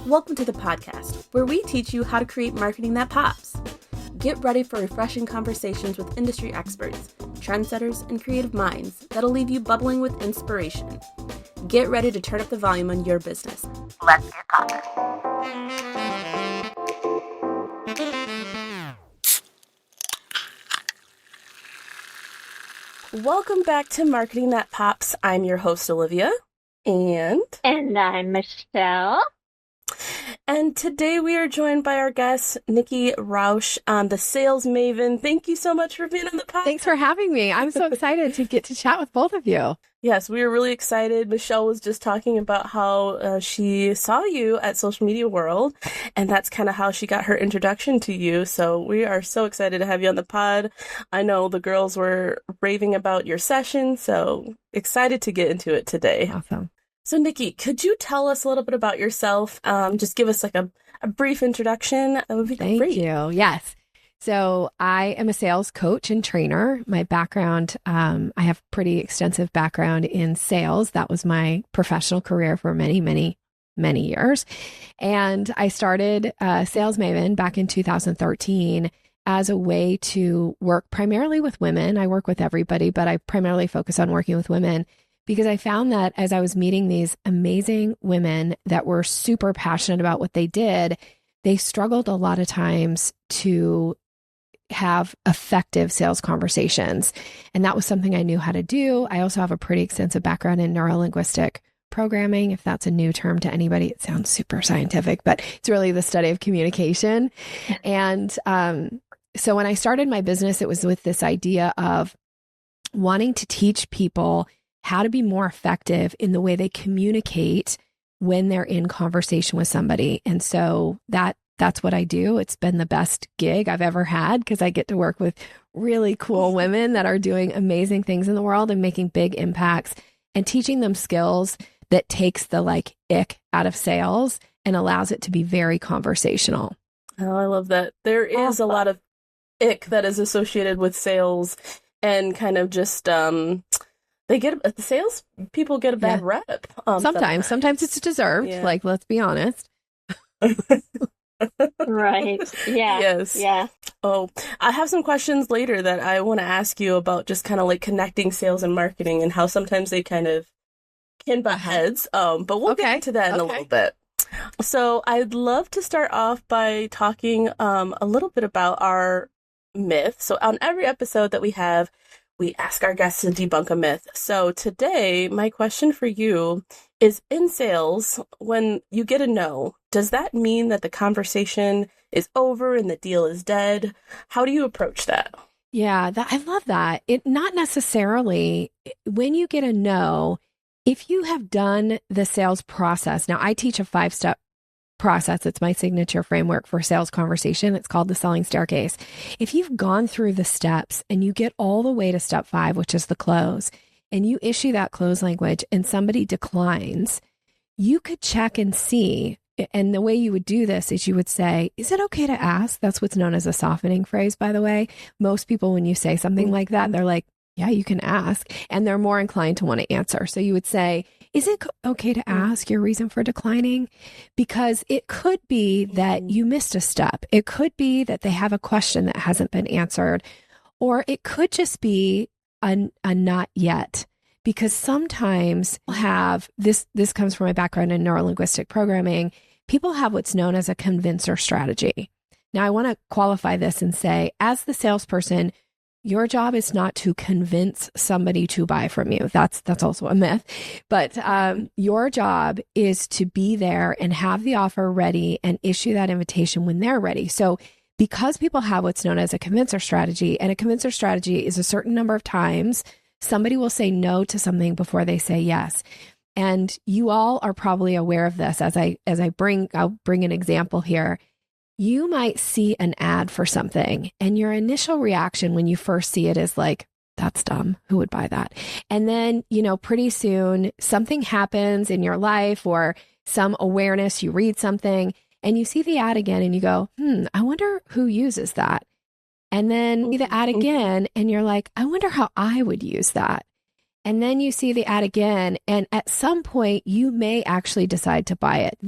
Welcome to the podcast, where we teach you how to create marketing that pops. Get ready for refreshing conversations with industry experts, trendsetters, and creative minds that'll leave you bubbling with inspiration. Get ready to turn up the volume on your business. Let's get popping. Welcome back to Marketing That Pops. I'm your host, Olivia. And I'm Michelle. And today we are joined by our guest, Nikki Rausch, the Sales Maven. Thank you so much for being on the podcast. Thanks for having me. I'm so excited to get to chat with both of you. Yes, we were really excited. Michelle was just talking about how she saw you at Social Media World, and that's kind of how she got her introduction to you. So we are so excited to have you on the pod. I know the girls were raving about your session, so excited to get into it today. Awesome. So, Nikki, could you tell us a little bit about yourself? Just give us like a brief introduction. That would be great. Thank you. Yes. So I am a sales coach and trainer. My background, I have pretty extensive background in sales. That was my professional career for many, many, many years. And I started Sales Maven back in 2013 as a way to work primarily with women. I work with everybody, but I primarily focus on working with women, because I found that as I was meeting these amazing women that were super passionate about what they did, they struggled a lot of times to have effective sales conversations. And that was something I knew how to do. I also have a pretty extensive background in neuro-linguistic programming. If that's a new term to anybody, it sounds super scientific, but it's really the study of communication. And so when I started my business, it was with this idea of wanting to teach people how to be more effective in the way they communicate when they're in conversation with somebody. And so that's what I do. It's been the best gig I've ever had, because I get to work with really cool women that are doing amazing things in the world and making big impacts, and teaching them skills that takes the ick out of sales and allows it to be very conversational. Oh, I love that. There is a lot of ick that is associated with sales, and kind of just the sales people get a bad rep. Sometimes it's deserved. Yeah. Let's be honest. Right. Yeah. Yes. Yeah. Oh, I have some questions later that I want to ask you about, just kind of connecting sales and marketing and how sometimes they kind of can butt heads. But we'll get into that in a little bit. So I'd love to start off by talking a little bit about our myth. So on every episode that we have, we ask our guests to debunk a myth. So today, my question for you is, in sales, when you get a no, does that mean that the conversation is over and the deal is dead? How do you approach that? Yeah, I love that. It not necessarily, when you get a no, if you have done the sales process. Now, I teach a 5-step process. It's my signature framework for sales conversation. It's called the selling staircase. If you've gone through the steps and you get all the way to step 5, which is the close, and you issue that close language and somebody declines, you could check and see. And the way you would do this is you would say, is it okay to ask? That's what's known as a softening phrase, by the way. Most people, when you say something like that, they're like, yeah, you can ask. And they're more inclined to want to answer. So you would say, is it okay to ask your reason for declining? Because it could be that you missed a step. It could be that they have a question that hasn't been answered. Or it could just be a not yet. Because sometimes we'll have, this comes from my background in neuro-linguistic programming, people have what's known as a convincer strategy. Now, I want to qualify this and say, as the salesperson, your job is not to convince somebody to buy from you. That's also a myth. But your job is to be there and have the offer ready and issue that invitation when they're ready. So because people have what's known as a convincer strategy, and a convincer strategy is a certain number of times somebody will say no to something before they say yes. And you all are probably aware of this. I'll bring an example here. You might see an ad for something, and your initial reaction when you first see it is like, that's dumb. Who would buy that? And then, pretty soon something happens in your life, or some awareness, you read something and you see the ad again and you go, I wonder who uses that. And then see the ad again and you're like, I wonder how I would use that. And then you see the ad again. And at some point, you may actually decide to buy it.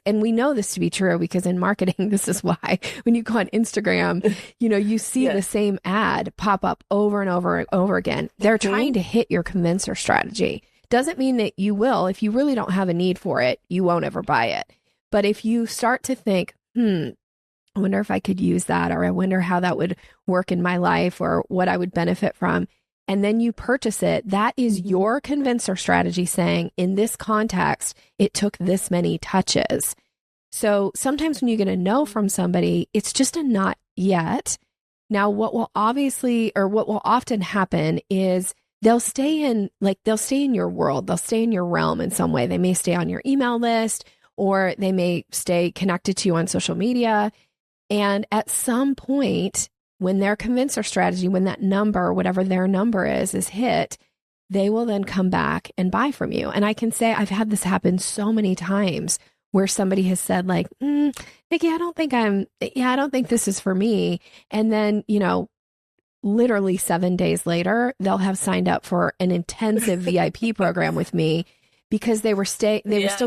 And we know this to be true because in marketing, this is why when you go on Instagram, you see the same ad pop up over and over and over again. They're trying to hit your convincer strategy. Doesn't mean that you will. If you really don't have a need for it, you won't ever buy it. But if you start to think, I wonder if I could use that, or I wonder how that would work in my life, or what I would benefit from, and then you purchase it, that is your convincer strategy saying, in this context, it took this many touches. So sometimes when you get a no from somebody, it's just a not yet. Now, what will often happen is they'll stay in your world. They'll stay in your realm in some way. They may stay on your email list, or they may stay connected to you on social media. And at some point, when their convincer strategy, when that number, whatever their number is hit, they will then come back and buy from you. And I can say I've had this happen so many times where somebody has said like, Nikki, I don't think this is for me. And then, literally 7 days later, they'll have signed up for an intensive VIP program with me because they were still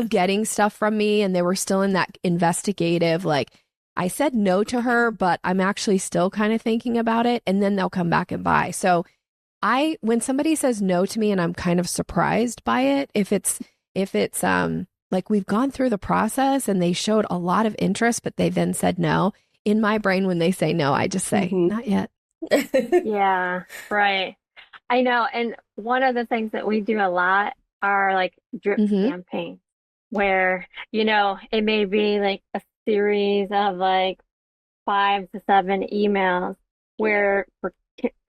getting stuff from me, and they were still in that investigative, like, I said no to her, but I'm actually still kind of thinking about it. And then they'll come back and buy. So when somebody says no to me and I'm kind of surprised by it, if it's like we've gone through the process and they showed a lot of interest, but they then said no, in my brain, when they say no, I just say, not yet. Yeah, right. I know. And one of the things that we do a lot are like drip campaigns, where, it may be like a series of like 5 to 7 emails where we're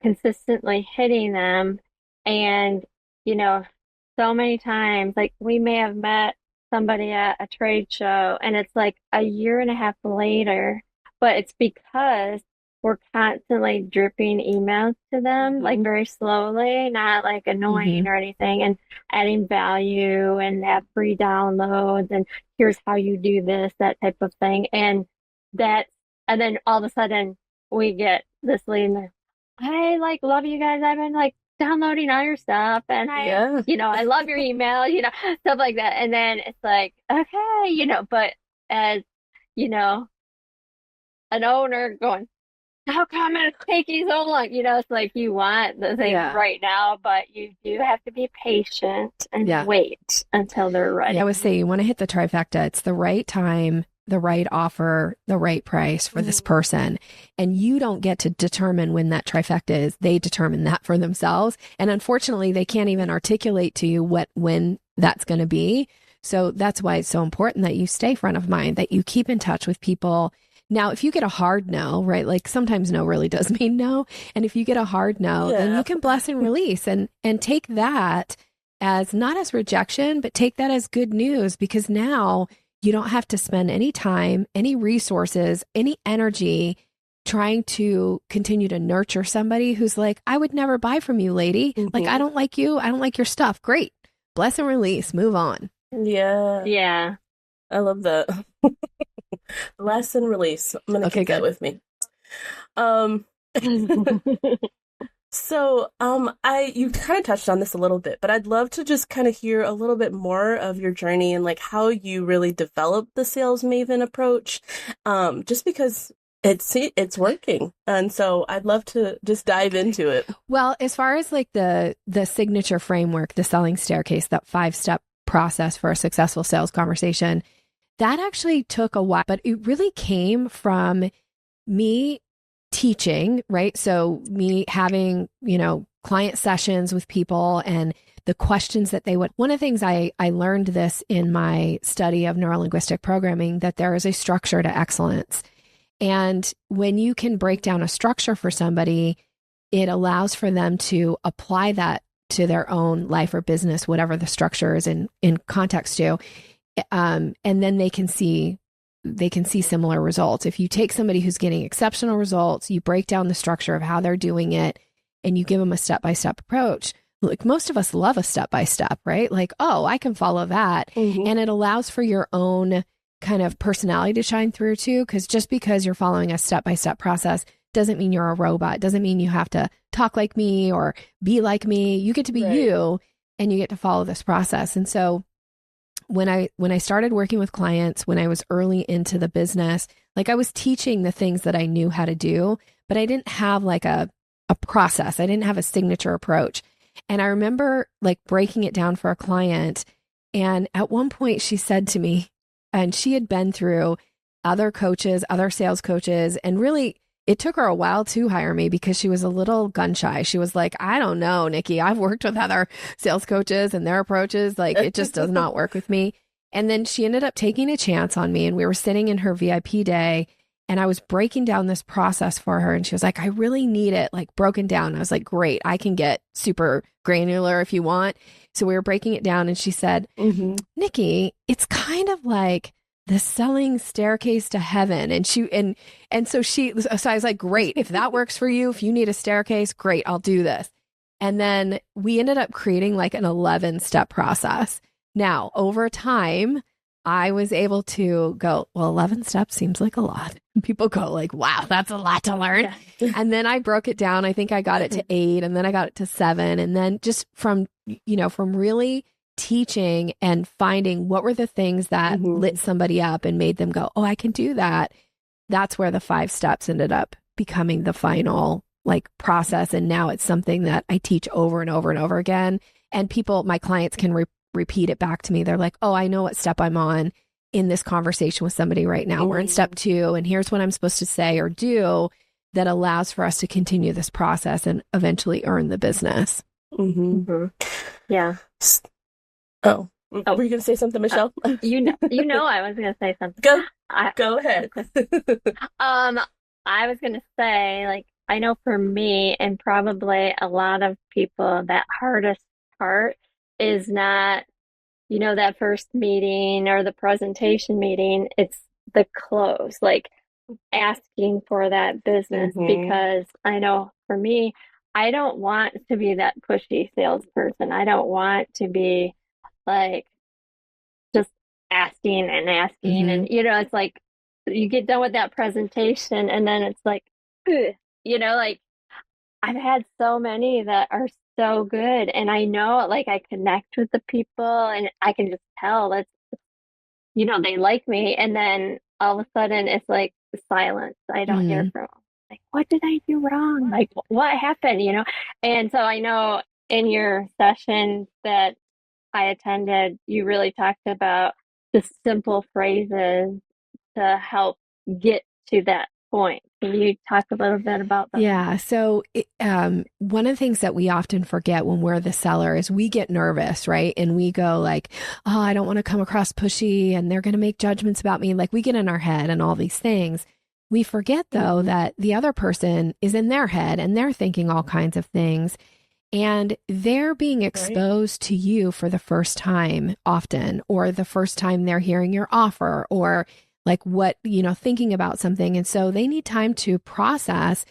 consistently hitting them. And, so many times, like we may have met somebody at a trade show and it's like a year and a half later, but it's because we're constantly dripping emails to them, like very slowly, not like annoying or anything, and adding value and have free downloads and here's how you do this, that type of thing. And then all of a sudden we get this lead and I like love you guys. I've been like downloading all your stuff and I love your email, stuff like that. And then it's like, okay, but as, an owner going, how come it's taking so long? It's like you want the thing right now, but you do have to be patient and wait until they're ready. I would say you want to hit the trifecta. It's the right time, the right offer, the right price for this person. And you don't get to determine when that trifecta is. They determine that for themselves. And unfortunately, they can't even articulate to you when that's going to be. So that's why it's so important that you stay front of mind, that you keep in touch with people. Now, if you get a hard no, right, like sometimes no really does mean no. And if you get a hard no, then you can bless and release and take that as not as rejection, but take that as good news, because now you don't have to spend any time, any resources, any energy trying to continue to nurture somebody who's like, I would never buy from you, lady. Like, I don't like you. I don't like your stuff. Great. Bless and release. Move on. Yeah. Yeah. I love that. Bless and release. I'm going to keep that with me. So, you kind of touched on this a little bit, but I'd love to just kind of hear a little bit more of your journey and like how you really developed the Sales Maven approach, just because it's working. And so I'd love to just dive into it. Well, as far as like the signature framework, the selling staircase, that 5-step process for a successful sales conversation, that actually took a while, but it really came from me teaching, right? So me having, client sessions with people and the questions that they would. One of the things I learned this in my study of neuro-linguistic programming, that there is a structure to excellence. And when you can break down a structure for somebody, it allows for them to apply that to their own life or business, whatever the structure is in context to. And then they can see similar results. If you take somebody who's getting exceptional results, you break down the structure of how they're doing it, and you give them a step-by-step approach. Like most of us love a step-by-step, right? Like, oh, I can follow that. And it allows for your own kind of personality to shine through too, because just because you're following a step-by-step process doesn't mean you're a robot. Doesn't mean you have to talk like me or be like me. You get to be you. and you get to follow this process. And so when I started working with clients, when I was early into the business, like I was teaching the things that I knew how to do, but I didn't have like a process. I didn't have a signature approach. And I remember like breaking it down for a client. And at one point she said to me, and she had been through other coaches, other sales coaches, and really it took her a while to hire me because she was a little gun shy. She was like, I don't know, Nikki, I've worked with other sales coaches and their approaches. Like it just does not work with me. And then she ended up taking a chance on me, and we were sitting in her VIP day, and I was breaking down this process for her. And she was like, I really need it like broken down. I was like, great, I can get super granular if you want. So we were breaking it down, and she said, Nikki, it's kind of like the selling staircase to heaven. And so I was like, great, if that works for you, if you need a staircase, great, I'll do this. And then we ended up creating like an 11-step process. Now, over time, I was able to go, well, 11 steps seems like a lot. And people go like, wow, that's a lot to learn. Yeah. And then I broke it down. I think I got it to 8, and then I got it to 7. And then just from really teaching and finding what were the things that lit somebody up and made them go, oh, I can do that. That's where the 5 steps ended up becoming the final like process. And now it's something that I teach over and over and over again. And people, my clients can repeat it back to me. They're like, oh, I know what step I'm on in this conversation with somebody right now. We're in step 2, and here's what I'm supposed to say or do that allows for us to continue this process and eventually earn the business. Yeah. Oh, were you going to say something, Michelle? You know, I was going to say something. Go ahead. I was going to say, like, I know for me and probably a lot of people, that hardest part is not, that first meeting or the presentation meeting. It's the close, like asking for that business, because I know for me, I don't want to be that pushy salesperson. I don't want to be like just asking and asking. And, it's like you get done with that presentation and then it's like, like I've had so many that are so good, and I know like I connect with the people and I can just tell that, they like me. And then all of a sudden it's like silence. I don't hear from them. Like, what did I do wrong? Like, what happened? And so I know in your session that I attended, you really talked about the simple phrases to help get to that point. Can you talk a little bit about that? Yeah. So one of the things that we often forget when we're the seller is we get nervous, right? And we go like, oh, I don't want to come across pushy and they're going to make judgments about me. Like we get in our head and all these things. We forget though that the other person is in their head and they're thinking all kinds of things. And they're being exposed to you for the first time often, or the first time they're hearing your offer, or like what, thinking about something. And so they need time to process,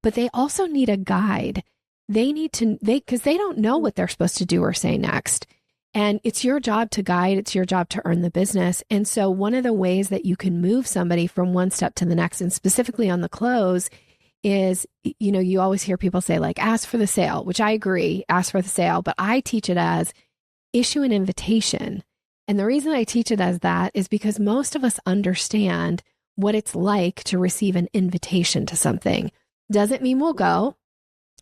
but they also need a guide. Because they don't know what they're supposed to do or say next. And it's your job to guide. It's your job to earn the business. And so one of the ways that you can move somebody from one step to the next, and specifically on the close, is, you always hear people say like, ask for the sale, which I agree, ask for the sale, but I teach it as issue an invitation. And the reason I teach it as that is because most of us understand what it's like to receive an invitation to something. Doesn't mean we'll go.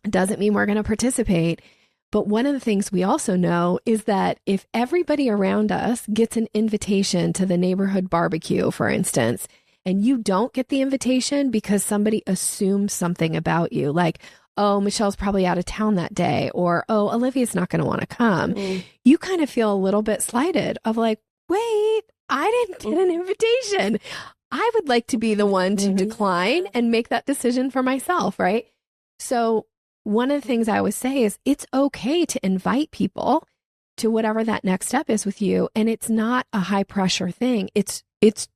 Doesn't mean we're going to participate. But one of the things we also know is that if everybody around us gets an invitation to the neighborhood barbecue, for instance, and you don't get the invitation because somebody assumes something about you, like, oh, Michelle's probably out of town that day, or, oh, Olivia's not going to want to come, you kind of feel a little bit slighted of like, wait, I didn't get an invitation. I would like to be the one to decline and make that decision for myself, right? So one of the things I always say is it's okay to invite people to whatever that next step is with you. And it's not a high pressure thing. It's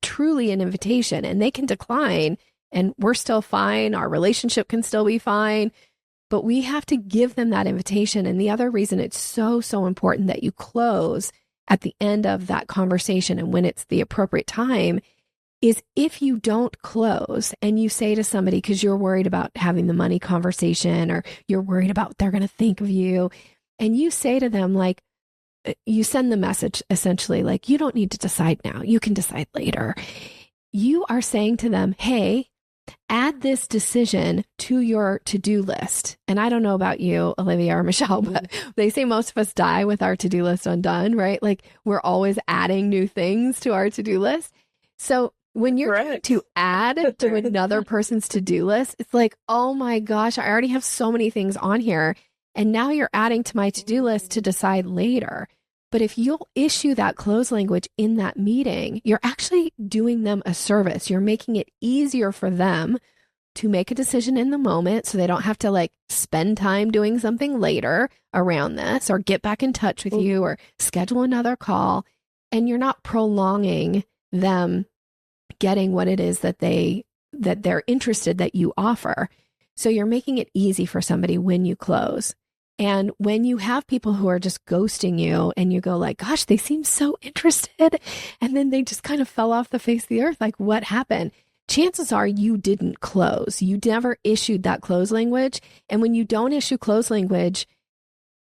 truly an invitation, and they can decline and we're still fine. Our relationship can still be fine, but we have to give them that invitation. And the other reason it's so, so important that you close at the end of that conversation and when it's the appropriate time is if you don't close and you say to somebody, because you're worried about having the money conversation or you're worried about what they're going to think of you, and you say to them like, you send the message essentially like, you don't need to decide now. You can decide later. You are saying to them, hey, add this decision to your to-do list. And I don't know about you, Olivia or Michelle, but they say most of us die with our to-do list undone, right? Like we're always adding new things to our to-do list. So when you're trying to add to another person's to-do list, it's like, oh my gosh, I already have so many things on here. And now you're adding to my to-do list to decide later. But if you'll issue that close language in that meeting, you're actually doing them a service. You're making it easier for them to make a decision in the moment so they don't have to like spend time doing something later around this or get back in touch with you or schedule another call. And you're not prolonging them getting what it is that they're interested that you offer. So you're making it easy for somebody when you close. And when you have people who are just ghosting you and you go like, gosh, they seem so interested. And then they just kind of fell off the face of the earth. Like what happened? Chances are you didn't close. You never issued that close language. And when you don't issue close language,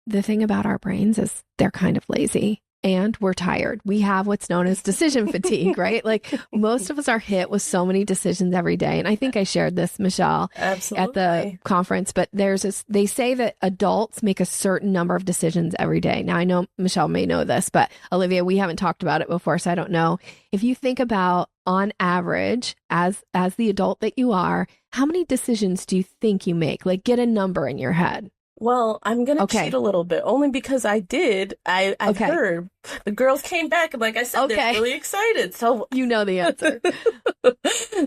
the thing about our brains is they're kind of lazy. And we're tired. We have what's known as decision fatigue, right? Like most of us are hit with so many decisions every day. And I think I shared this, Michelle, Absolutely. at the conference, but they say that adults make a certain number of decisions every day. Now I know Michelle may know this, but Olivia, we haven't talked about it before, so I don't know. If you think about on average, as the adult that you are, how many decisions do you think you make? Like get a number in your head. Well, I'm going to cheat a little bit, only because I've heard the girls came back and like I said, they're really excited. So you know the answer.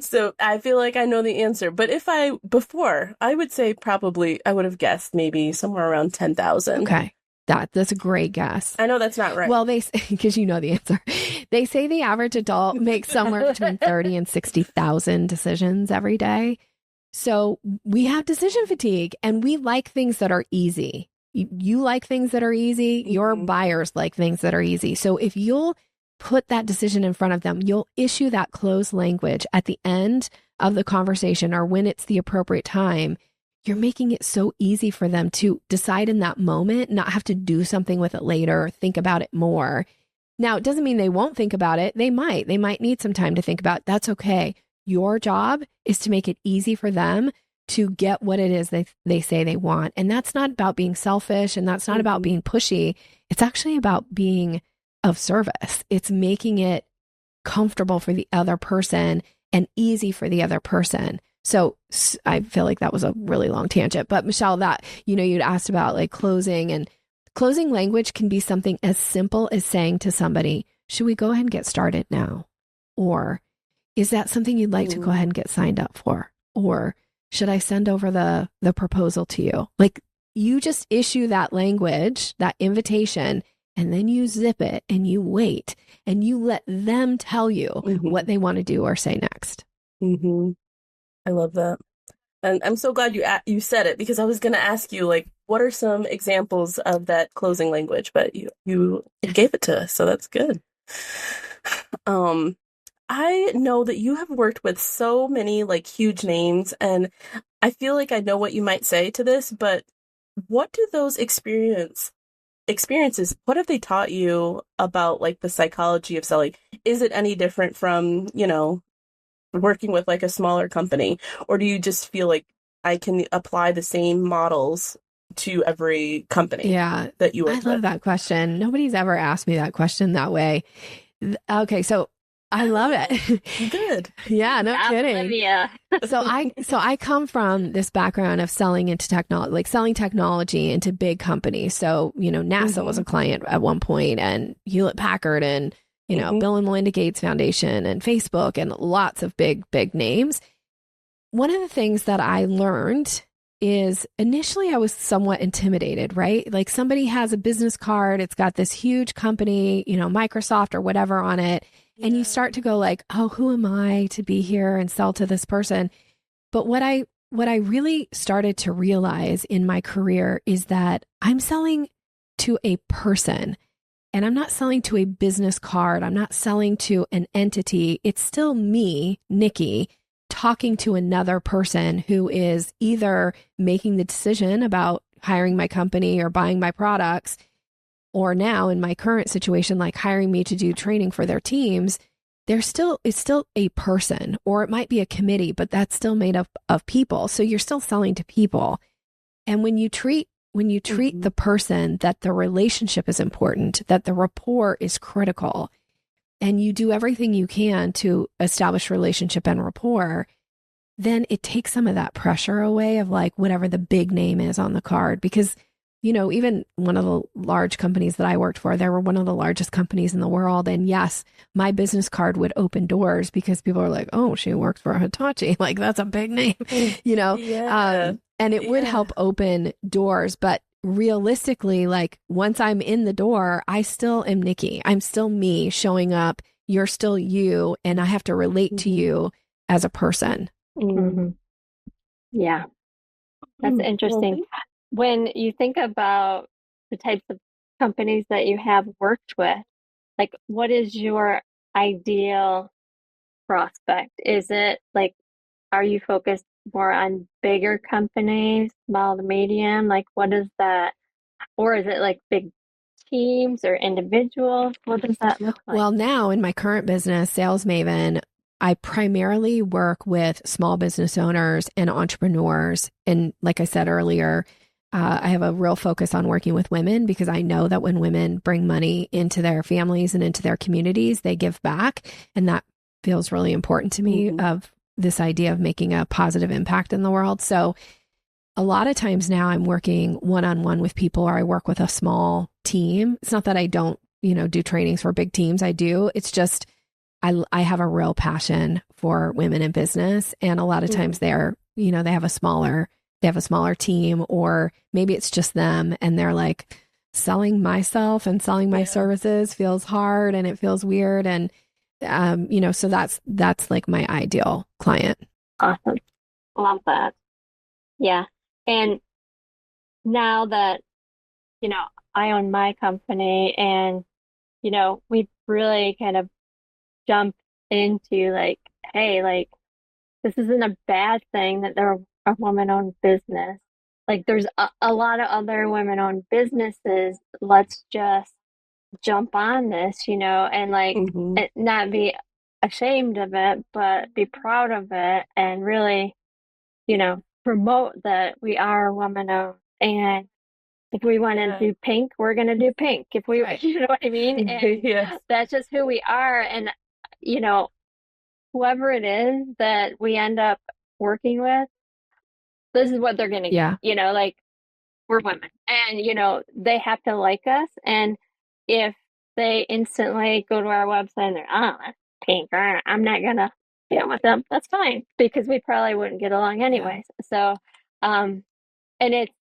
So I feel like I know the answer. But I would say probably I would have guessed maybe somewhere around 10,000. Okay. That's a great guess. I know that's not right. Well, because you know the answer. They say the average adult makes somewhere between 30 and 60,000 decisions every day. So we have decision fatigue and we like things that are easy. You like things that are easy. Your buyers like things that are easy. So if you'll put that decision in front of them, you'll issue that closed language at the end of the conversation or when it's the appropriate time. You're making it so easy for them to decide in that moment, not have to do something with it later, think about it more. Now, it doesn't mean they won't think about it. They might need some time to think about it. That's okay. Your job is to make it easy for them to get what it is they say they want. And that's not about being selfish and that's not about being pushy. It's actually about being of service. It's making it comfortable for the other person and easy for the other person. So I feel like that was a really long tangent. But Michelle, you'd asked about like closing, and closing language can be something as simple as saying to somebody, should we go ahead and get started now? Or is that something you'd like to go ahead and get signed up for? Or should I send over the proposal to you? Like you just issue that language, that invitation, and then you zip it and you wait and you let them tell you what they want to do or say next. I love that. And I'm so glad you said it, because I was going to ask you, like, what are some examples of that closing language? But you gave it to us, so that's good. I know that you have worked with so many like huge names, and I feel like I know what you might say to this, but what do those experiences, what have they taught you about like the psychology of selling? Is it any different from, working with like a smaller company, or do you just feel like I can apply the same models to every company that you work with? I love that question. Nobody's ever asked me that question that way. Okay, so I love it. Good. Yeah, no kidding. Yeah. So I come from this background of selling into technology, like selling technology into big companies. So, NASA was a client at one point, and Hewlett Packard, and, Bill and Melinda Gates Foundation, and Facebook, and lots of big names. One of the things that I learned is initially I was somewhat intimidated, right? Like somebody has a business card, it's got this huge company, Microsoft or whatever on it. And you start to go like, oh, who am I to be here and sell to this person? But what I really started to realize in my career is that I'm selling to a person, and I'm not selling to a business card. I'm not selling to an entity. It's still me, Nikki, talking to another person who is either making the decision about hiring my company or buying my products. or now in my current situation, like hiring me to do training for their teams, it's still a person, or it might be a committee, but that's still made up of people. So you're still selling to people. And when you treat the person, that the relationship is important, that the rapport is critical, and you do everything you can to establish relationship and rapport, then it takes some of that pressure away of like whatever the big name is on the card. Because, even one of the large companies that I worked for, they were one of the largest companies in the world. And yes, my business card would open doors because people are like, oh, she works for Hitachi. Like, that's a big name, Yeah. And it would help open doors. But realistically, like once I'm in the door, I still am Nikki. I'm still me showing up. You're still you. And I have to relate to you as a person. Mm-hmm. Yeah. That's interesting. When you think about the types of companies that you have worked with, like what is your ideal prospect? Is it like, are you focused more on bigger companies, small to medium? Like what is that? Or is it like big teams or individuals? What does that look like? Well, now in my current business, Sales Maven, I primarily work with small business owners and entrepreneurs. And like I said earlier, I have a real focus on working with women because I know that when women bring money into their families and into their communities, they give back. And that feels really important to me of this idea of making a positive impact in the world. So a lot of times now I'm working one-on-one with people, or I work with a small team. It's not that I don't, do trainings for big teams. I do. It's just I have a real passion for women in business. And a lot of times they have a smaller team, or maybe it's just them and they're like, selling myself and selling my services feels hard and it feels weird. And, so that's like my ideal client. Awesome. Love that. Yeah. And now that, I own my company and, we've really kind of jumped into like, hey, like, this isn't a bad thing that they're a woman-owned business. Like there's a lot of other women-owned businesses. Let's just jump on this, and like not be ashamed of it, but be proud of it and really, promote that we are women-owned. And if we want to do pink, we're going to do pink. If we, you know what I mean? And that's just who we are. And, whoever it is that we end up working with, this is what they're going to get, like we're women and, they have to like us. And if they instantly go to our website and they're, oh, that's pink, I'm not going to deal with them. That's fine because we probably wouldn't get along anyways. So, and it's,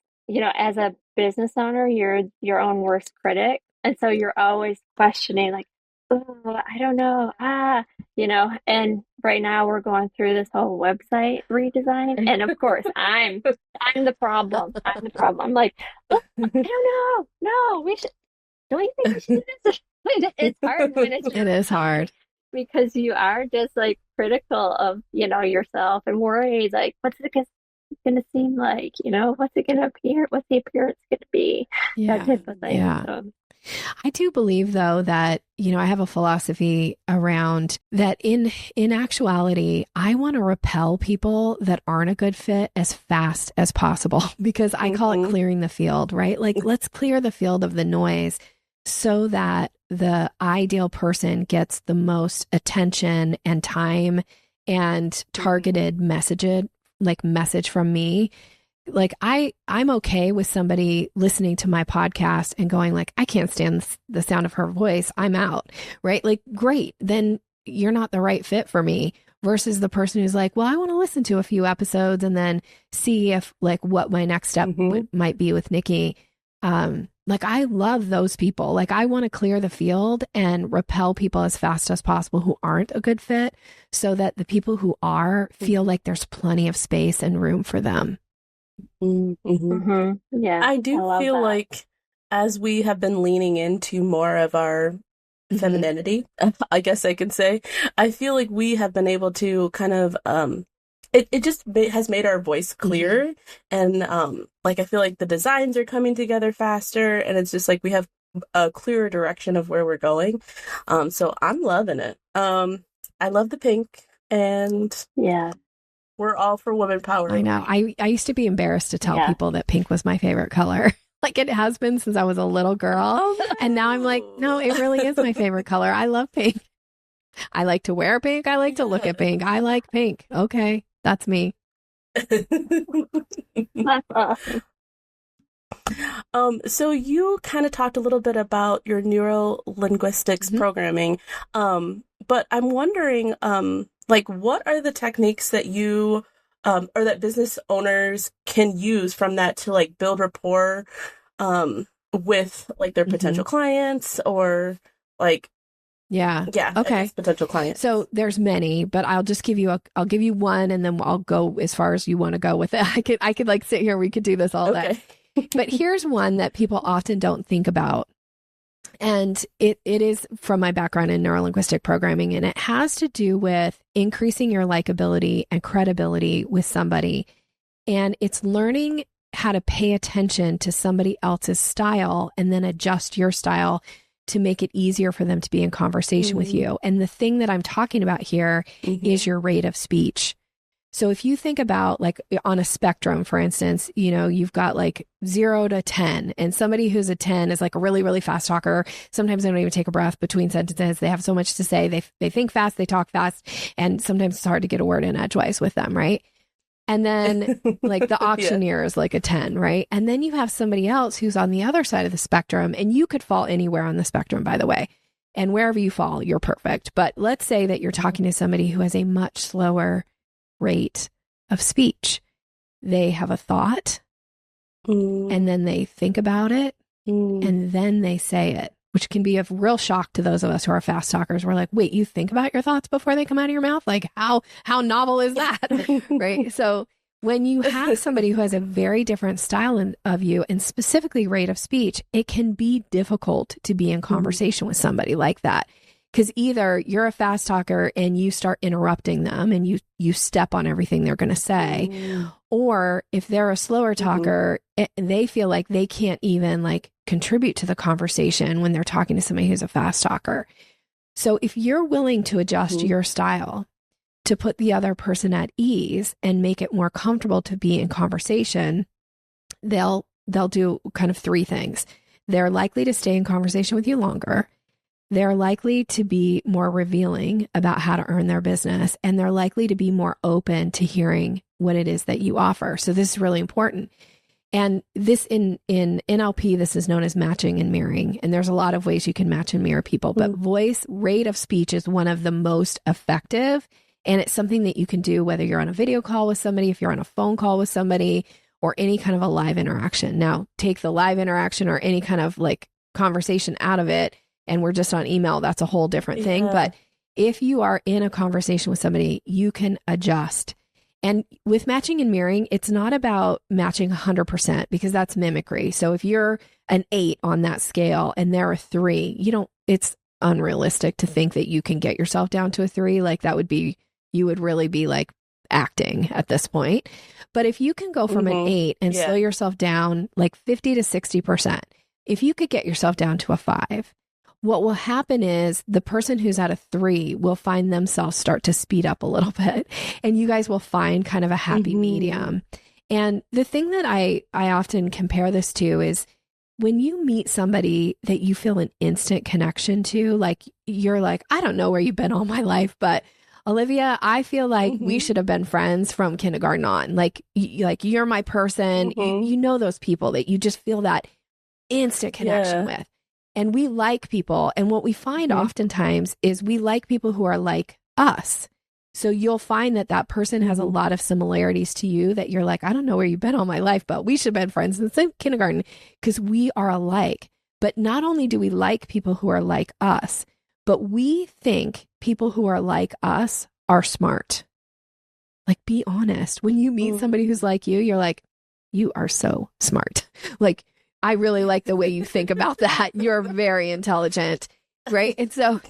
as a business owner, you're your own worst critic. And so you're always questioning like, oh, I don't know. And right now we're going through this whole website redesign. And of course, I'm the problem. I'm the problem. I'm like, oh, I don't know. No, don't you think we should do this? It's hard when it is hard because you are just like critical of, yourself and worried, like, what's it going to seem like, what's it going to appear? What's the appearance going to be? That type of thing. Yeah. So. I do believe though that, I have a philosophy around that in actuality, I want to repel people that aren't a good fit as fast as possible because I call it clearing the field, right? Like let's clear the field of the noise so that the ideal person gets the most attention and time and targeted message from me. Like I'm okay with somebody listening to my podcast and going like, I can't stand the sound of her voice. I'm out, right? Like, great. Then you're not the right fit for me versus the person who's like, well, I want to listen to a few episodes and then see if like what my next step might be with Nikki. Like I love those people. Like I want to clear the field and repel people as fast as possible who aren't a good fit so that the people who are feel like there's plenty of space and room for them. Yeah, I do feel that. like as we have been leaning into more of our femininity, I guess I could say, I feel like we have been able to kind of it just has made our voice clear and like I feel like the designs are coming together faster and it's just like we have a clearer direction of where we're going. So I'm loving it. I love the pink, and yeah, we're all for women power. I know. I used to be embarrassed to tell people that pink was my favorite color. Like it has been since I was a little girl. Oh, no. And now I'm like, no, it really is my favorite color. I love pink. I like to wear pink. I like to look at pink. I like pink. Okay. That's me. That's awesome. So you kind of talked a little bit about your neuro-linguistics programming. But I'm wondering, like, what are the techniques that you or that business owners can use from that to like build rapport with like their potential clients or like okay, potential clients. So there's many, but I'll just give you I'll give you one, and then I'll go as far as you want to go with it. I could like sit here, we could do this all day. But here's one that people often don't think about. And it is from my background in neuro-linguistic programming, and it has to do with increasing your likability and credibility with somebody. And it's learning how to pay attention to somebody else's style and then adjust your style to make it easier for them to be in conversation with you. And the thing that I'm talking about here is your rate of speech. So if you think about like on a spectrum, for instance, you know, you've got like 0 to 10, and somebody who's a 10 is like a really, really fast talker. Sometimes they don't even take a breath between sentences. They have so much to say. They think fast, they talk fast, and sometimes it's hard to get a word in edgewise with them, right? And then like the auctioneer is like a 10, right? And then you have somebody else who's on the other side of the spectrum, and you could fall anywhere on the spectrum, by the way. And wherever you fall, you're perfect. But let's say that you're talking to somebody who has a much slower rate of speech. They have a thought, and then they think about it, and then they say it, which can be a real shock to those of us who are fast talkers. We're like, wait, you think about your thoughts before they come out of your mouth? Like how novel is that? Right? So when you have somebody who has a very different style of you, and specifically rate of speech, it can be difficult to be in conversation with somebody like that. Because either you're a fast talker and you start interrupting them and you step on everything they're going to say, or if they're a slower talker, they feel like they can't even like contribute to the conversation when they're talking to somebody who's a fast talker. So if you're willing to adjust your style to put the other person at ease and make it more comfortable to be in conversation, they'll do kind of three things. They're likely to stay in conversation with you longer. They're likely to be more revealing about how to earn their business, and they're likely to be more open to hearing what it is that you offer. So this is really important. And this in NLP, this is known as matching and mirroring. And there's a lot of ways you can match and mirror people, but voice rate of speech is one of the most effective. And it's something that you can do whether you're on a video call with somebody, if you're on a phone call with somebody, or any kind of a live interaction. Now, take the live interaction or any kind of like conversation out of it, and we're just on email, that's a whole different thing. But if you are in a conversation with somebody, you can adjust. And with matching and mirroring, it's not about matching 100% because that's mimicry. So if you're an 8 on that scale and they're a 3, it's unrealistic to think that you can get yourself down to a 3. Like that would be, you would really be like acting at this point. But if you can go from an 8 and slow yourself down like 50 to 60%, if you could get yourself down to a 5, what will happen is the person who's at a 3 will find themselves start to speed up a little bit, and you guys will find kind of a happy medium. And the thing that I often compare this to is when you meet somebody that you feel an instant connection to, like you're like, I don't know where you've been all my life, but Olivia, I feel like we should have been friends from kindergarten on. Like you're my person. You know those people that you just feel that instant connection with. And we like people. And what we find oftentimes is we like people who are like us. So you'll find that person has a lot of similarities to you that you're like, I don't know where you've been all my life, but we should have been friends since kindergarten because we are alike. But not only do we like people who are like us, but we think people who are like us are smart. Like, be honest. When you meet somebody who's like you, you're like, you are so smart. Like, I really like the way you think about that. You're very intelligent, right? And so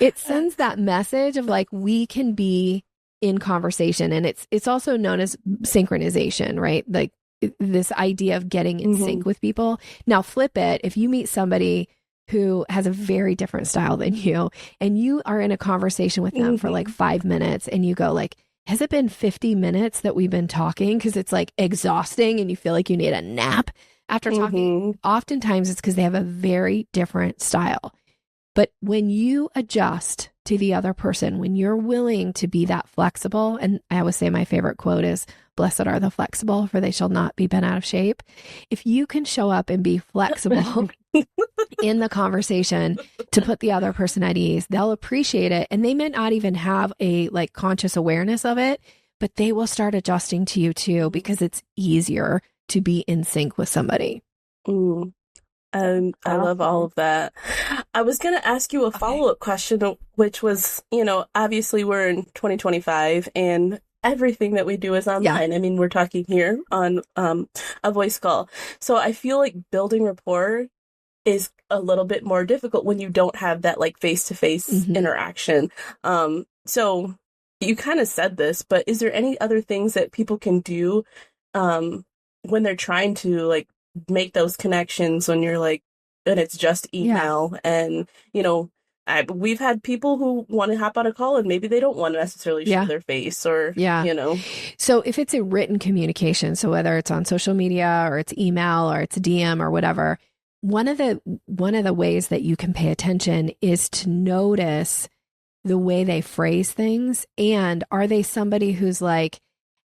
it sends that message of like, we can be in conversation. And it's also known as synchronization, right? Like this idea of getting in sync with people. Now flip it. If you meet somebody who has a very different style than you, and you are in a conversation with them for like 5 minutes, and you go like, has it been 50 minutes that we've been talking? Because it's like exhausting and you feel like you need a nap after talking. Oftentimes it's because they have a very different style. But when you adjust to the other person, when you're willing to be that flexible, and I always say my favorite quote is, "Blessed are the flexible, for they shall not be bent out of shape." If you can show up and be flexible in the conversation to put the other person at ease, they'll appreciate it. And they may not even have a like conscious awareness of it, but they will start adjusting to you too, because it's easier to be in sync with somebody. I love all of that. I was going to ask you a follow-up question, which was, obviously we're in 2025 and everything that we do is online. I mean, we're talking here on a voice call. So I feel like building rapport is a little bit more difficult when you don't have that like face-to-face interaction. So you kind of said this, but is there any other things that people can do when they're trying to like make those connections when you're like, and it's just email and, we've had people who want to hop on a call and maybe they don't want to necessarily show their face or, So if it's a written communication, so whether it's on social media or it's email or it's DM or whatever, one of the ways that you can pay attention is to notice the way they phrase things. And are they somebody who's like,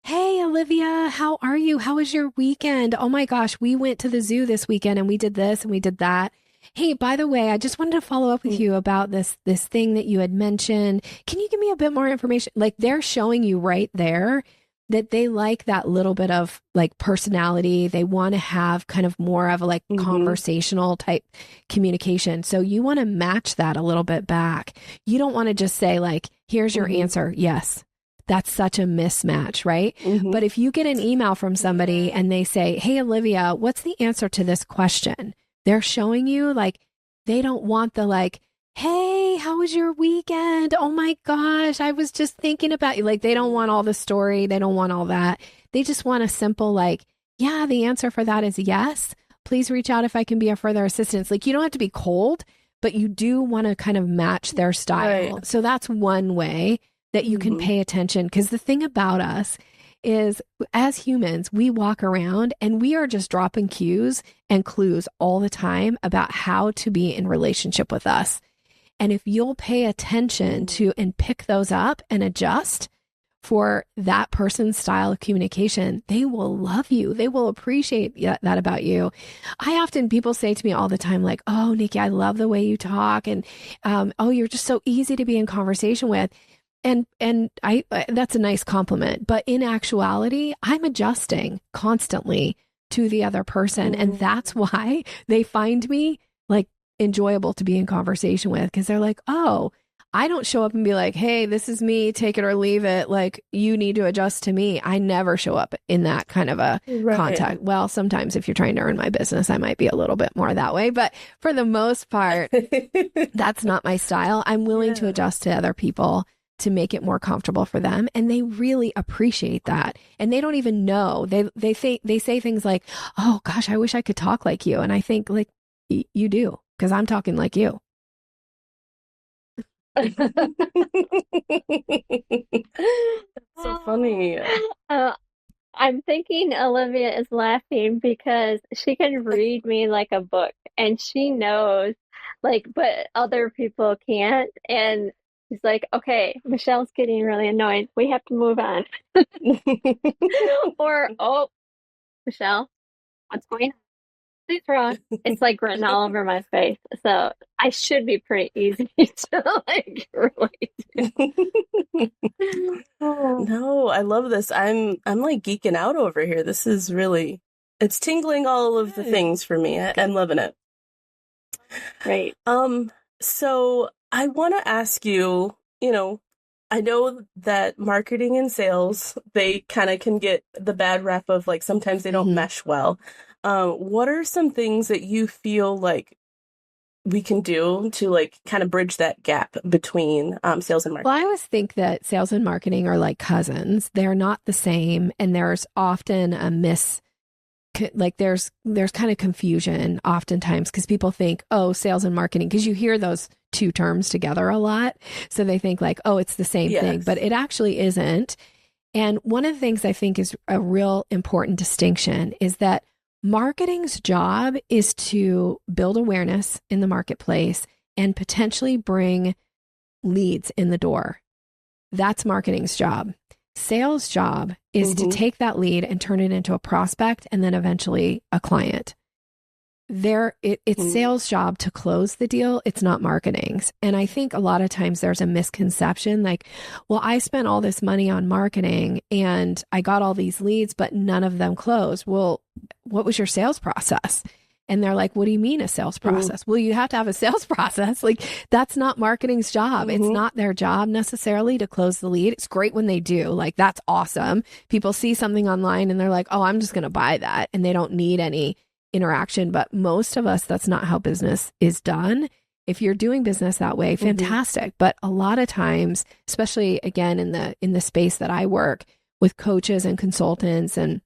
"Hey, Olivia, how are you? How was your weekend? Oh my gosh, we went to the zoo this weekend and we did this and we did that. Hey, by the way, I just wanted to follow up with you about this thing that you had mentioned. Can you give me a bit more information?" Like they're showing you right there that they like that little bit of like personality. They want to have kind of more of a like conversational type communication. So you want to match that a little bit back. You don't want to just say like, "Here's your answer. Yes." That's such a mismatch, right? But if you get an email from somebody and they say, "Hey, Olivia, what's the answer to this question?" They're showing you like, they don't want the like, "Hey, how was your weekend? Oh my gosh, I was just thinking about you." Like they don't want all the story. They don't want all that. They just want a simple like, "Yeah, the answer for that is yes. Please reach out if I can be of further assistance." Like you don't have to be cold, but you do want to kind of match their style. Right. So that's one way that you can pay attention. Because the thing about us is as humans, we walk around and we are just dropping cues and clues all the time about how to be in relationship with us. And if you'll pay attention to and pick those up and adjust for that person's style of communication, they will love you. They will appreciate that about you. People say to me all the time, like, "Oh, Nikki, I love the way you talk. And, oh, you're just so easy to be in conversation with." And I that's a nice compliment, but in actuality, I'm adjusting constantly to the other person. And that's why they find me like enjoyable to be in conversation with, because they're like, "Oh, I don't show up and be like, 'Hey, this is me, take it or leave it. Like you need to adjust to me.' I never show up in that kind of a contact." Well, sometimes if you're trying to earn my business, I might be a little bit more that way, but for the most part, that's not my style. I'm willing to adjust to other people to make it more comfortable for them. And they really appreciate that. And they don't even know. They say things like, "Oh gosh, I wish I could talk like you." And I think like, you do, because I'm talking like you. So funny. I'm thinking Olivia is laughing because she can read me like a book and she knows like, but other people can't. And she's like, "Okay, Michelle's getting really annoyed. We have to move on." Or, "Oh, Michelle, what's going on? What's wrong?" It's like written all over my face. So I should be pretty easy to like relate to. No, I love this. I'm like geeking out over here. This is really, it's tingling all of the things for me. I'm loving it. Right. So I want to ask you, I know that marketing and sales, they kind of can get the bad rap of like, sometimes they don't mesh well. What are some things that you feel like we can do to like kind of bridge that gap between sales and marketing? Well, I always think that sales and marketing are like cousins. They're not the same. And there's often a like there's kind of confusion oftentimes because people think, oh, sales and marketing, because you hear those two terms together a lot. So they think like, oh, it's the same thing, but it actually isn't. And one of the things I think is a real important distinction is that marketing's job is to build awareness in the marketplace and potentially bring leads in the door. That's marketing's job. Sales' job is to take that lead and turn it into a prospect and then eventually a client. It's sales' job to close the deal. It's not marketing's. And I think a lot of times there's a misconception like, well, I spent all this money on marketing and I got all these leads, but none of them closed. Well, what was your sales process? And they're like, what do you mean a sales process? Well, you have to have a sales process. Like that's not marketing's job. It's not their job necessarily to close the lead. It's great when they do. Like that's awesome. People see something online and they're like, oh, I'm just going to buy that. And they don't need any interaction. But most of us, that's not how business is done. If you're doing business that way, fantastic. But a lot of times, especially again, in the space that I work with coaches and consultants, and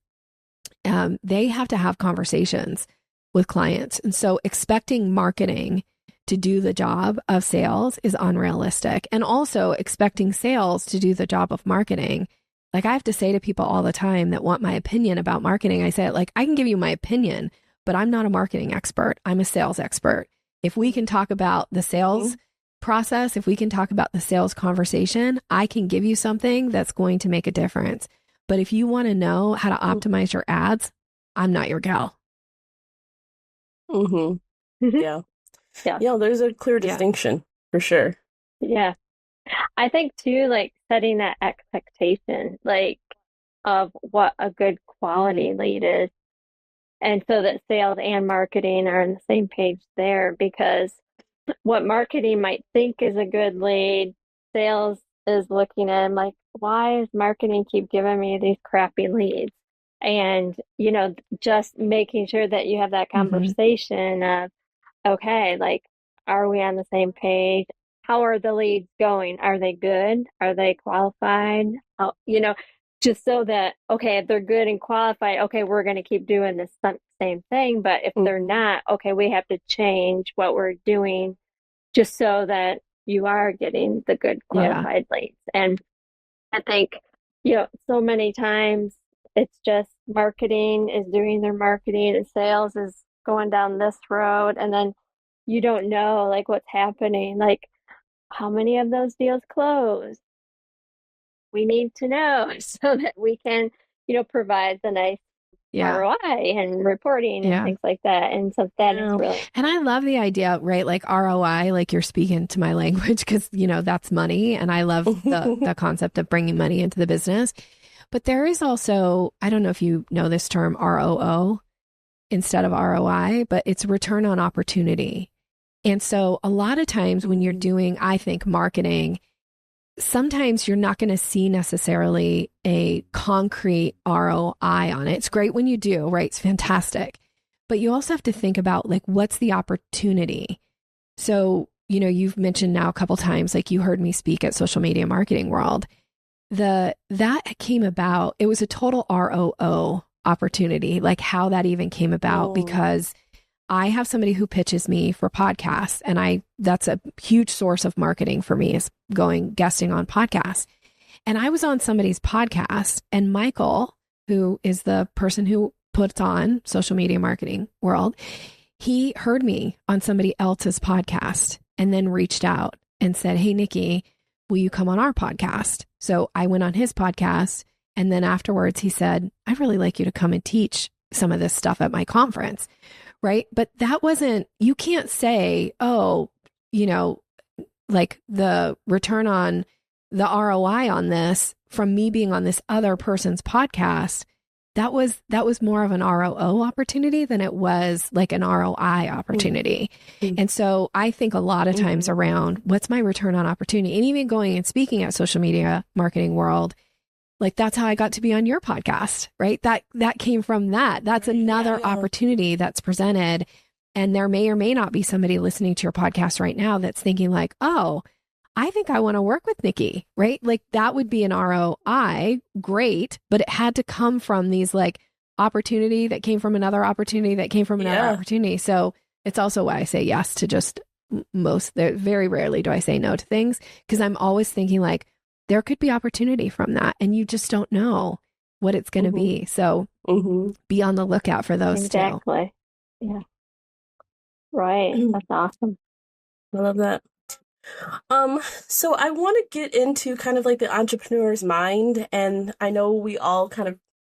they have to have conversations with clients. And so expecting marketing to do the job of sales is unrealistic. And also expecting sales to do the job of marketing. Like I have to say to people all the time that want my opinion about marketing, I say like, I can give you my opinion, but I'm not a marketing expert. I'm a sales expert. If we can talk about the sales process, if we can talk about the sales conversation, I can give you something that's going to make a difference. But if you want to know how to optimize your ads, I'm not your gal. Yeah. There's a clear distinction for sure. Yeah. I think too, like setting that expectation, like of what a good quality lead is. And so that sales and marketing are on the same page there, because what marketing might think is a good lead, sales is looking at them like, why is marketing keep giving me these crappy leads? And, just making sure that you have that conversation of, okay, like, are we on the same page? How are the leads going? Are they good? Are they qualified? Just so that, okay, if they're good and qualified, okay, we're going to keep doing this same thing. But if they're not, okay, we have to change what we're doing just so that you are getting the good qualified leads. And I think, so many times it's just marketing is doing their marketing and sales is going down this road. And then you don't know like what's happening, like how many of those deals close. We need to know so that we can, provide the nice ROI and reporting and things like that. And so that is really. And I love the idea, right? Like ROI, like you're speaking to my language because, that's money. And I love the concept of bringing money into the business. But there is also, I don't know if you know this term, ROO instead of ROI, but it's return on opportunity. And so a lot of times when you're doing, I think, marketing, sometimes you're not going to see necessarily a concrete ROI on it. It's great when you do, right? It's fantastic. But you also have to think about like, what's the opportunity? So, you've mentioned now a couple times, like you heard me speak at Social Media Marketing World. That came about, it was a total ROO opportunity, like how that even came about, because I have somebody who pitches me for podcasts, and that's a huge source of marketing for me, is guesting on podcasts. And I was on somebody's podcast, and Michael, who is the person who puts on Social Media Marketing World, he heard me on somebody else's podcast and then reached out and said, hey, Nikki, will you come on our podcast? So I went on his podcast, and then afterwards he said, I'd really like you to come and teach some of this stuff at my conference. Right. But that wasn't, you can't say, oh, like the return on the ROI on this from me being on this other person's podcast. That was more of an ROO opportunity than it was like an ROI opportunity. And so I think a lot of times around what's my return on opportunity, and even going and speaking at Social Media Marketing World, like that's how I got to be on your podcast, right? That came from that. That's another opportunity that's presented. And there may or may not be somebody listening to your podcast right now that's thinking like, oh, I think I want to work with Nikki, right? Like that would be an ROI, great, but it had to come from these like opportunity that came from another opportunity that came from another opportunity. So it's also why I say yes to just very rarely do I say no to things, because I'm always thinking like there could be opportunity from that and you just don't know what it's going to be. So be on the lookout for those too. Exactly. Yeah. Right. That's awesome. I love that. So I want to get into kind of like the entrepreneur's mind, and I know we all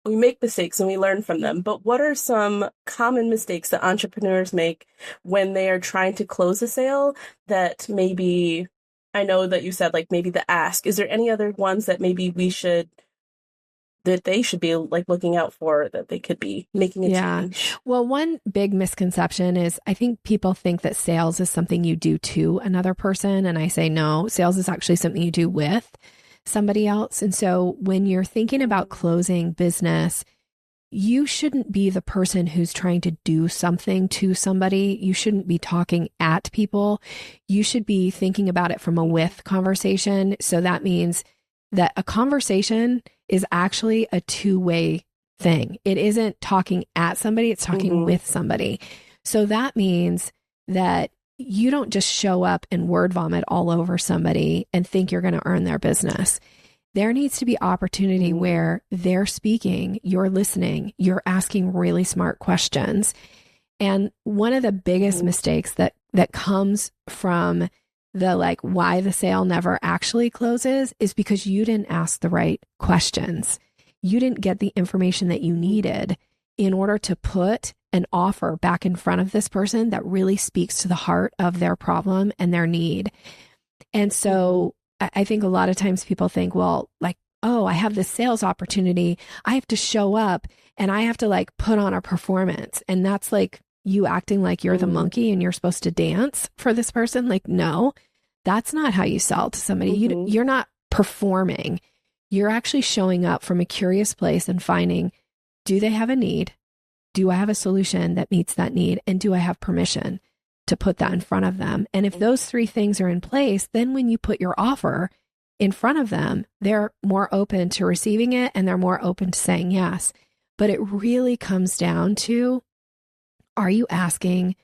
we make mistakes and we learn from them, but what are some common mistakes that entrepreneurs make when they are trying to close a sale that maybe, I know that you said like maybe the ask, is there any other ones that maybe they should be like looking out for, that they could be making a change? Well, one big misconception is I think people think that sales is something you do to another person. And I say, no, sales is actually something you do with somebody else. And so when you're thinking about closing business, you shouldn't be the person who's trying to do something to somebody. You shouldn't be talking at people. You should be thinking about it from a with conversation. So that means that a conversation is actually a two-way thing. It isn't talking at somebody, it's talking with somebody. So that means that you don't just show up and word vomit all over somebody and think you're going to earn their business. There needs to be opportunity where they're speaking, you're listening, you're asking really smart questions. And one of the biggest mistakes that comes from the like why the sale never actually closes is because you didn't ask the right questions. You didn't get the information that you needed in order to put an offer back in front of this person that really speaks to the heart of their problem and their need. And so I think a lot of times people think, well, like, oh, I have this sales opportunity. I have to show up and I have to like put on a performance. And that's like you acting like you're the monkey and you're supposed to dance for this person. Like, no, that's not how you sell to somebody. You're not performing. You're actually showing up from a curious place and finding, do they have a need? Do I have a solution that meets that need? And do I have permission to put that in front of them? And if those three things are in place, then when you put your offer in front of them, they're more open to receiving it and they're more open to saying yes. But it really comes down to, are you asking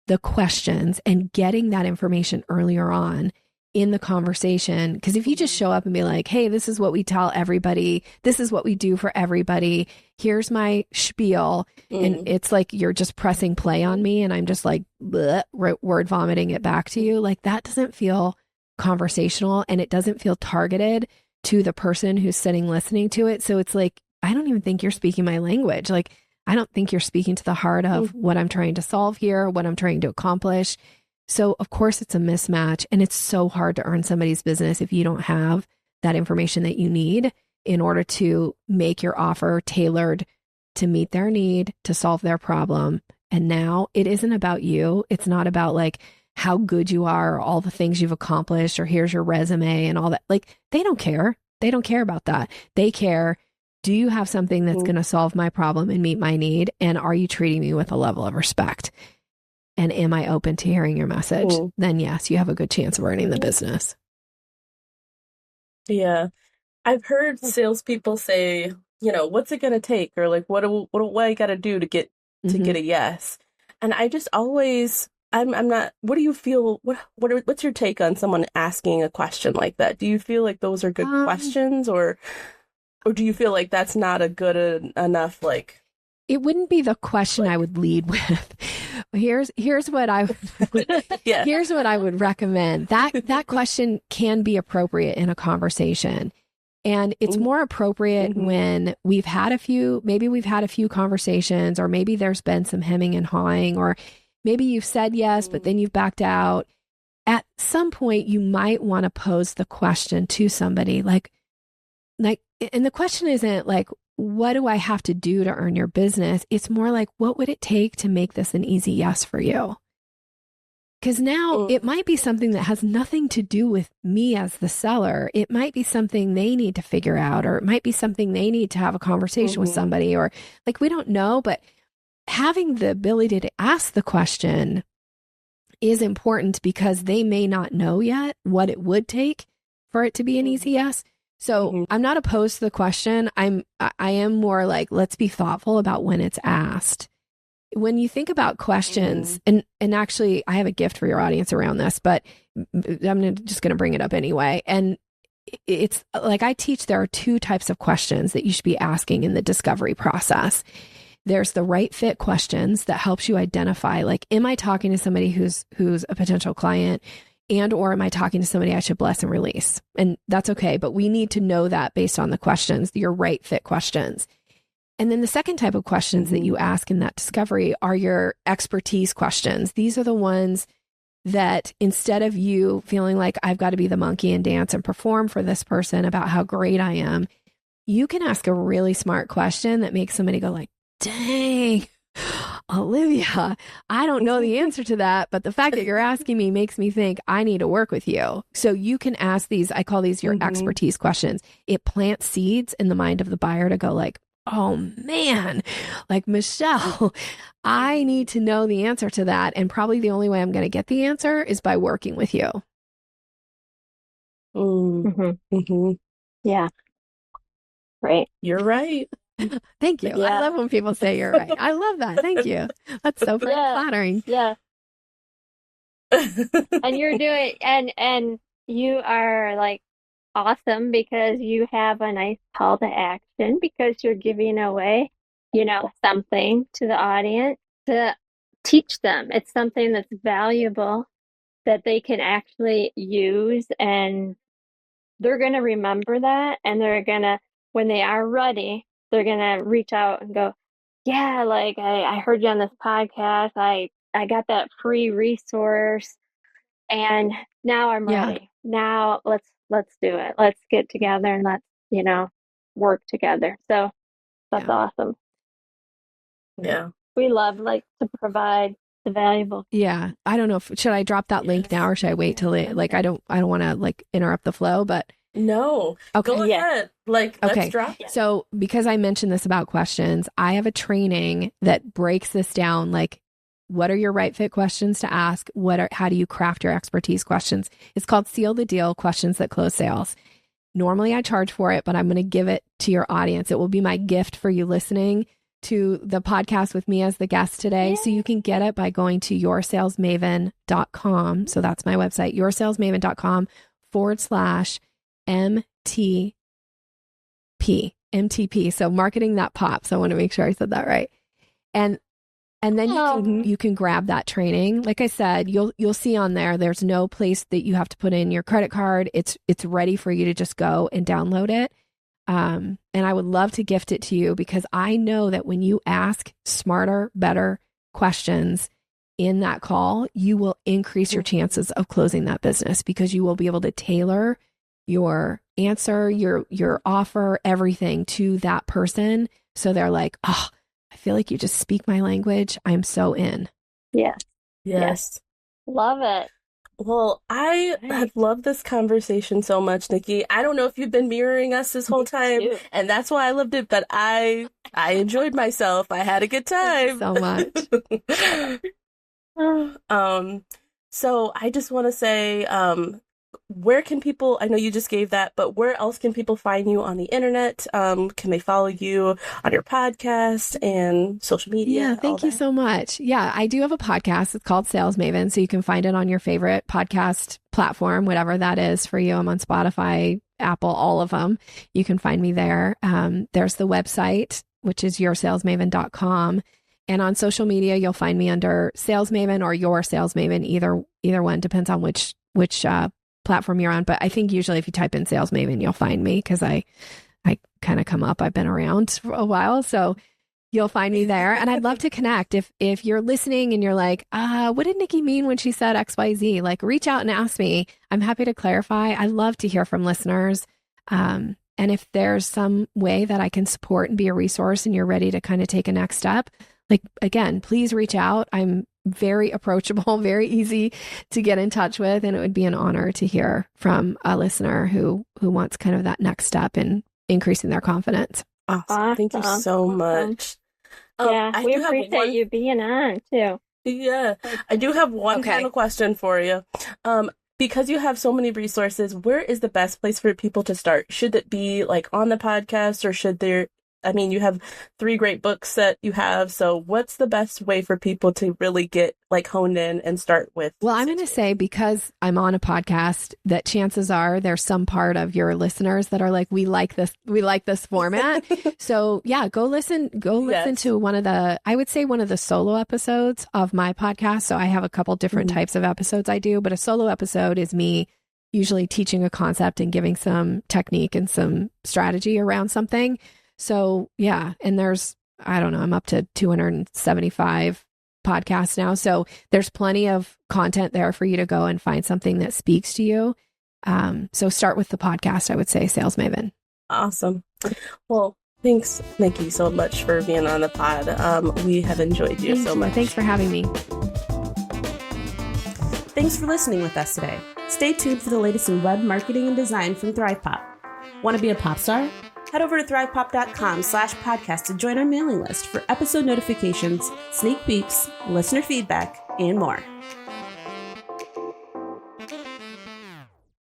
the questions and getting that information earlier on in the conversation? Because if you just show up and be like, hey, this is what we tell everybody, this is what we do for everybody, here's my spiel, and it's like you're just pressing play on me and I'm just like word vomiting it back to you, like that doesn't feel conversational and it doesn't feel targeted to the person who's sitting listening to it. So it's like, I don't even think you're speaking my language. Like, I don't think you're speaking to the heart of what I'm trying to solve here, what I'm trying to accomplish. So of course it's a mismatch, and it's so hard to earn somebody's business if you don't have that information that you need in order to make your offer tailored to meet their need, to solve their problem. And now it isn't about you. It's not about like how good you are or all the things you've accomplished or here's your resume and all that. Like they don't care. They don't care about that. They care, do you have something that's going to solve my problem and meet my need? And are you treating me with a level of respect? And am I open to hearing your message? Then yes, you have a good chance of earning the business. Yeah. I've heard salespeople say, you know, what's it going to take? Or like, what I got to do to get a yes? And I just always, I'm not, what do you feel? What's your take on someone asking a question like that? Do you feel like those are good questions, or do you feel like that's not a good enough, like? It wouldn't be the question I would lead with. Here's what I here's what I would recommend. That question can be appropriate in a conversation. And it's more appropriate when we've had a few conversations, or maybe there's been some hemming and hawing, or maybe you've said yes, but then you've backed out. At some point, you might want to pose the question to somebody like, and the question isn't like, what do I have to do to earn your business? It's more like, what would it take to make this an easy yes for you? Because now it might be something that has nothing to do with me as the seller. It might be something they need to figure out, or it might be something they need to have a conversation with somebody, or like, we don't know, but having the ability to ask the question is important because they may not know yet what it would take for it to be an easy yes. So I'm not opposed to the question. I am more like, let's be thoughtful about when it's asked. When you think about questions, and actually I have a gift for your audience around this, but I'm just going to bring it up anyway. And it's like I teach there are two types of questions that you should be asking in the discovery process. There's the right fit questions that helps you identify, like, am I talking to somebody who's a potential client, and or am I talking to somebody I should bless and release? And that's okay, but we need to know that based on the questions, your right fit questions. And then the second type of questions that you ask in that discovery are your expertise questions. These are the ones that instead of you feeling like I've got to be the monkey and dance and perform for this person about how great I am, you can ask a really smart question that makes somebody go like, dang, Olivia, I don't know the answer to that, but the fact that you're asking me makes me think I need to work with you. So you can ask these, I call these your expertise questions. It plants seeds in the mind of the buyer to go like, oh man, like Michelle, I need to know the answer to that. And probably the only way I'm going to get the answer is by working with you. Yeah. Right. You're right. Thank you. Yeah. I love when people say you're right. I love that. Thank you. That's so flattering. Yeah. And you're doing, and you are like awesome because you have a nice call to action because you're giving away, something to the audience to teach them. It's something that's valuable that they can actually use, and they're going to remember that, and they're going to, when they are ready, they're going to reach out and go, yeah, like I heard you on this podcast. I got that free resource and now I'm ready. Now let's do it. Let's get together and let's, work together. So that's awesome. Yeah. We love to provide the valuable. Yeah. I don't know should I drop that link now or should I wait till it, I don't want to interrupt the flow, but no. Okay. Go ahead. Let's drop it. So because I mentioned this about questions, I have a training that breaks this down. What are your right fit questions to ask? How do you craft your expertise questions? It's called Seal the Deal, Questions That Close Sales. Normally I charge for it, but I'm going to give it to your audience. It will be my gift for you listening to the podcast with me as the guest today. Yay. So you can get it by going to yoursalesmaven.com. So that's my website, yoursalesmaven.com/MTP. So marketing that pops. I want to make sure I said that right. And then you can grab that training. Like I said, you'll see on there's no place that you have to put in your credit card. It's ready for you to just go and download it. And I would love to gift it to you because I know that when you ask smarter, better questions in that call, you will increase your chances of closing that business because you will be able to tailor your answer, your offer, everything to that person. So they're like, oh, I feel like you just speak my language. I'm so in. Yeah. Yes. Love it. Well, I have loved this conversation so much, Nikki. I don't know if you've been mirroring us this whole time, and that's why I loved it, but I enjoyed myself. I had a good time. So much. So I just want to say, where can people, I know you just gave that, but where else can people find you on the internet? Can they follow you on your podcast and social media? Yeah, thank you so much. Yeah, I do have a podcast. It's called Sales Maven. So you can find it on your favorite podcast platform, whatever that is for you. I'm on Spotify, Apple, all of them. You can find me there. There's the website, which is yoursalesmaven.com. And on social media, you'll find me under Sales Maven or Your Sales Maven. Either one depends on which platform you're on. But I think usually if you type in Sales Maven, you'll find me because I kind of come up. I've been around for a while. So you'll find me there. And I'd love to connect. If you're listening and you're like, what did Nikki mean when she said XYZ? Reach out and ask me. I'm happy to clarify. I love to hear from listeners. And if there's some way that I can support and be a resource and you're ready to kind of take a next step, again, please reach out. I'm very approachable, very easy to get in touch with. And it would be an honor to hear from a listener who wants kind of that next step in increasing their confidence. Awesome. Thank you so much. We appreciate you being on too. Yeah. I do have one final question for you. because you have so many resources, where is the best place for people to start? Should it be like on the podcast, or should there, I mean, you have 3 great books that you have. So what's the best way for people to really get like honed in and start with? Well, I'm going to say, because I'm on a podcast, that chances are there's some part of your listeners that are like, we like this format. So yeah, go listen to one of the solo episodes of my podcast. So I have a couple different types of episodes I do, but a solo episode is me usually teaching a concept and giving some technique and some strategy around something. So yeah, and there's, I don't know, I'm up to 275 podcasts now. So there's plenty of content there for you to go and find something that speaks to you. So start with the podcast, I would say, Sales Maven. Awesome. Well, thanks, Nikki, so much for being on the pod. We have enjoyed you so much. Thanks for having me. Thanks for listening with us today. Stay tuned for the latest in web marketing and design from ThrivePop. Want to be a pop star? Head over to thrivepop.com/podcast to join our mailing list for episode notifications, sneak peeks, listener feedback, and more.